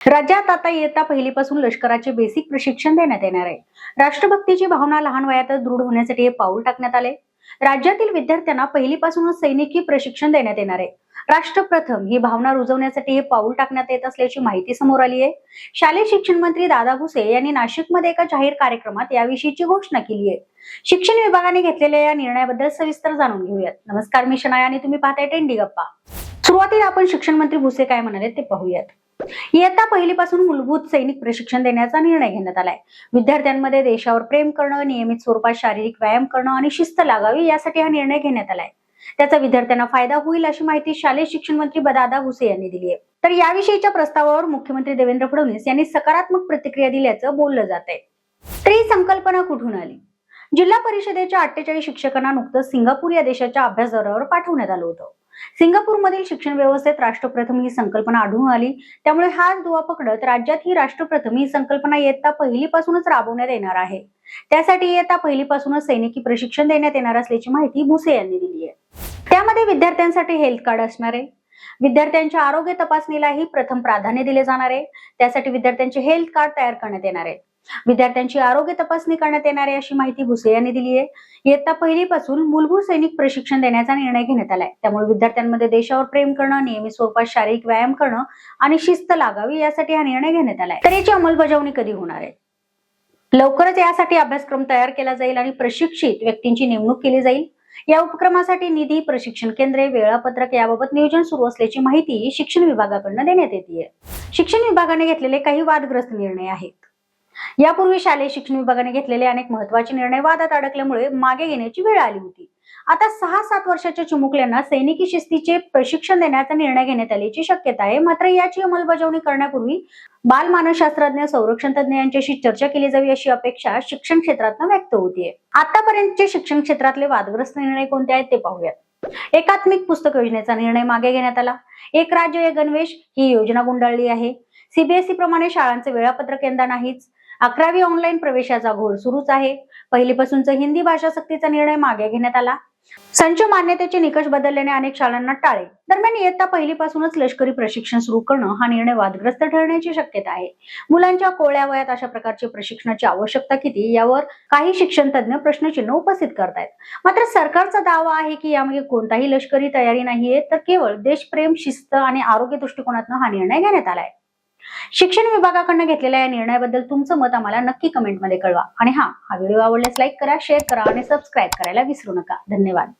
राज्यात आता इयत्ता पहिलीपासून लष्कराचे बेसिक प्रशिक्षण देण्यात येणार आहे. राष्ट्रभक्तीची भावना लहान वयातच दृढ होण्यासाठी हे पाऊल टाकण्यात आले. राज्यातील विद्यार्थ्यांना पहिलीपासूनच सैनिकी प्रशिक्षण देण्यात येणार आहे. राष्ट्रप्रथम ही भावना रुजवण्यासाठी हे पाऊल टाकण्यात येत असल्याची माहिती समोर आली आहे. शालेय शिक्षण मंत्री दादा भुसे यांनी नाशिकमध्ये एका जाहीर कार्यक्रमात याविषयीची घोषणा केली आहे. शिक्षण विभागाने घेतलेल्या या निर्णयाबद्दल सविस्तर जाणून घेऊयात. नमस्कार, मी शनाया आणि तुम्ही पाहताय टेंडी गप्पा. सुरुवातीला आपण शिक्षण मंत्री भुसे काय म्हणाले ते पाहूयात. इयत्ता पहिलीपासून मूलभूत सैनिक प्रशिक्षण देण्याचा निर्णय घेण्यात आलाय. विद्यार्थ्यांमध्ये देशावर प्रेम करणं, नियमित स्वरूपात शारीरिक व्यायाम करणं आणि शिस्त लागावी यासाठी हा निर्णय घेण्यात आलाय. त्याचा विद्यार्थ्यांना फायदा होईल अशी माहिती शालेय शिक्षण मंत्री दादा भुसे यांनी दिली आहे. तर याविषयीच्या प्रस्तावावर मुख्यमंत्री देवेंद्र फडणवीस यांनी सकारात्मक प्रतिक्रिया दिल्याचं बोललं जात आहे. तर ही संकल्पना कुठून आली? जिल्हा परिषदेच्या 48 शिक्षकांना नुकतंच सिंगापूर या देशाच्या अभ्यास दौऱ्यावर पाठवण्यात आलं होतं. सिंगापूरमधील शिक्षण व्यवस्थेत राष्ट्रप्रथम ही संकल्पना आढळून आली. त्यामुळे हाच दुवा पकडत राज्यात ही राष्ट्रप्रथम ही संकल्पना इयत्ता पहिलीपासूनच राबवण्यात येणार आहे. त्यासाठी इयत्ता पहिलीपासूनच सैनिकी प्रशिक्षण देण्यात येणार असल्याची माहिती भुसे यांनी दिली आहे. त्यामध्ये विद्यार्थ्यांसाठी हेल्थ कार्ड असणार आहे. विद्यार्थ्यांच्या आरोग्य तपासणीलाही प्रथम प्राधान्य दिले जाणार आहे. त्यासाठी विद्यार्थ्यांचे हेल्थ कार्ड तयार करण्यात येणार आहे. विद्यार्थ्यांची आरोग्य तपासणी करण्यात येणार आहे अशी माहिती भुसे यांनी दिली आहे. इयत्ता पहिलीपासून मूलभूत सैनिक प्रशिक्षण देण्याचा निर्णय घेण्यात आलाय. त्यामुळे विद्यार्थ्यांमध्ये देशावर प्रेम करणं, नियमित स्वरूपात शारीरिक व्यायाम करणं आणि शिस्त लागावी यासाठी हा निर्णय घेण्यात आलाय. तर याची अंमलबजावणी कधी होणार आहे? लवकरच यासाठी अभ्यासक्रम तयार केला जाईल आणि प्रशिक्षित व्यक्तींची नेमणूक केली जाईल. या उपक्रमासाठी निधी, प्रशिक्षण केंद्रे, वेळापत्रक याबाबत नियोजन सुरू असल्याची माहिती शिक्षण विभागाकडून देण्यात येते. शिक्षण विभागाने घेतलेले काही वादग्रस्त निर्णय आहेत. यापूर्वी शालेय शिक्षण विभागाने घेतलेले अनेक महत्त्वाचे निर्णय वादात अडकल्यामुळे मागे घेण्याची वेळ आली होती. आता 6-7 वर्षाच्या चिमुकल्यांना सैनिकी शिस्तीचे प्रशिक्षण देण्याचा निर्णय घेण्यात आल्याची शक्यता आहे. मात्र याची अंमलबजावणी करण्यापूर्वी बालमानसशास्त्रज्ञ, संरक्षण तज्ञ यांच्याशी चर्चा केली जावी अशी अपेक्षा शिक्षण क्षेत्रातून व्यक्त होतीये. आतापर्यंतचे शिक्षण क्षेत्रातले वादग्रस्त निर्णय कोणते आहेत ते पाहूयात. एकात्मिक पुस्तक योजनेचा निर्णय मागे घेण्यात आला. एक राज्य एक गणवेश ही योजना गुंडाळली आहे. सीबीएसई प्रमाणे शाळांचे वेळापत्रक यंदा नाहीच. 11वी ऑनलाईन प्रवेशाचा घोळ सुरूच आहे. पहिलीपासूनचा हिंदी भाषा सक्तीचा निर्णय मागे घेण्यात आला. संच मान्यतेचे निकष बदलल्याने अनेक शाळांना टाळे. दरम्यान इयत्ता पहिलीपासूनच लष्करी प्रशिक्षण सुरू करणं हा निर्णय वादग्रस्त ठरण्याची शक्यता आहे. मुलांच्या कोवळ्या वयात अशा प्रकारचे प्रशिक्षणाची आवश्यकता किती यावर काही शिक्षण तज्ञ प्रश्नचिन्ह उपस्थित करतायत. मात्र सरकारचा दावा आहे की यामध्ये कोणताही लष्करी तयारी नाहीये, तर केवळ देशप्रेम, शिस्त आणि आरोग्य दृष्टिकोनातून हा निर्णय घेण्यात आलाय. शिक्षण विभागाकडून घेतलेल्या या निर्णयाबद्दल तुमचं मत आम्हाला नक्की कमेंटमध्ये कळवा. आणि हा व्हिडिओ आवडल्यास लाईक करा, शेअर करा आणि सबस्क्राईब करायला विसरू नका. धन्यवाद.